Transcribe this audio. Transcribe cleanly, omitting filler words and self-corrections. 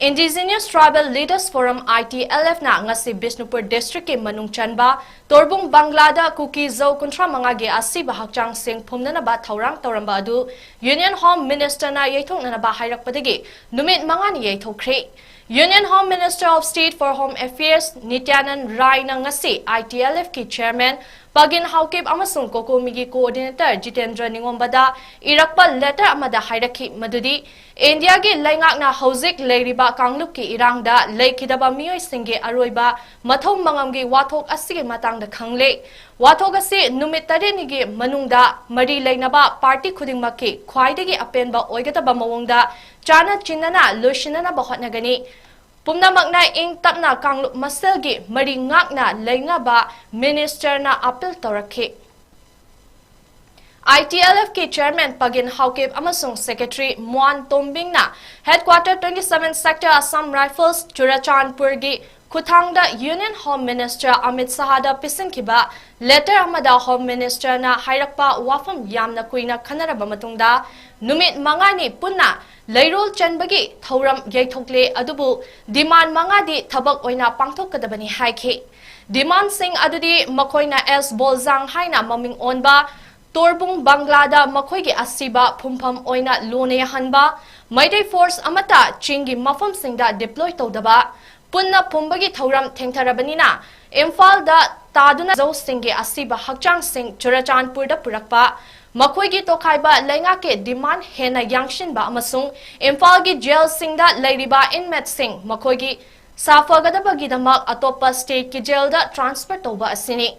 Indigenous Tribal Leaders Forum ITLF na ngasi Bishnupur District ke manung chanba Torbung Banglada KUKI zau kuntra mangage ASHIBA HAKCHANG sing PHUMNANABA THOURAM THOURAMBA adu Union Home Minister na YEITHOKNABA HAIRAKPADAGI NUMIT mangani YEITHOKKHRE Union Home Minister of State for Home Affairs Nityanan Rai na ngasi ITLF ki Chairman Pagin Haukip amasung KUKI Coordinator Jitendra Ningombada irakpa letter amada hairakhi madudi India gi laingak na hauzik leiriba kanglup ki irangda leikidaba miyoi singge aroiba mathau mangamgi wathok asige matangda khangle wathok asi numit tarenigi manungda mari leinaba party khudingmakki khwaidagi apenba oigataba mawongda chana chinana loishinana bahotnagani Pumnamakna ing tapna kanglup maselgi mari ngakna leingaba minister na appeal torakhe ITLF ke Chairman Pagin Haukip amasung Secretary Muan Tombing na Headquarter 27 Sector Assam Rifles Churachandpur gi Kuthangda Union Home Minister Amit Sahada pisinkiba letter amada Home Minister na hairakpa wafam yamna kuina khanaraba matungda numit mangani punna Lairol chanbagi thauram yaithokle adubu demand mangadi thabak oina pangthokadabani haikhe demand sing adudi makoina S Bolzang haina maming onba Torbung Banglada Makoigi ASHIBA Phumpham Oina Lone Hanba Maidai Force Amata Chingi Mafam Singda deploy Todaba Punna Pumbagi Thouram Tengtarabanina Imphal da Taduna Zau Singi ASHIBA HAKCHANG Sing Churachandpur da Purakpa Makoigi Tokhaiba Laingake demand Hena Yangshin ba Amasung Imphal gi jail Singda Lairiba Inmate Sing Makoigi Safagadabagi damak Atopa State ki jail da transfer Toba Asini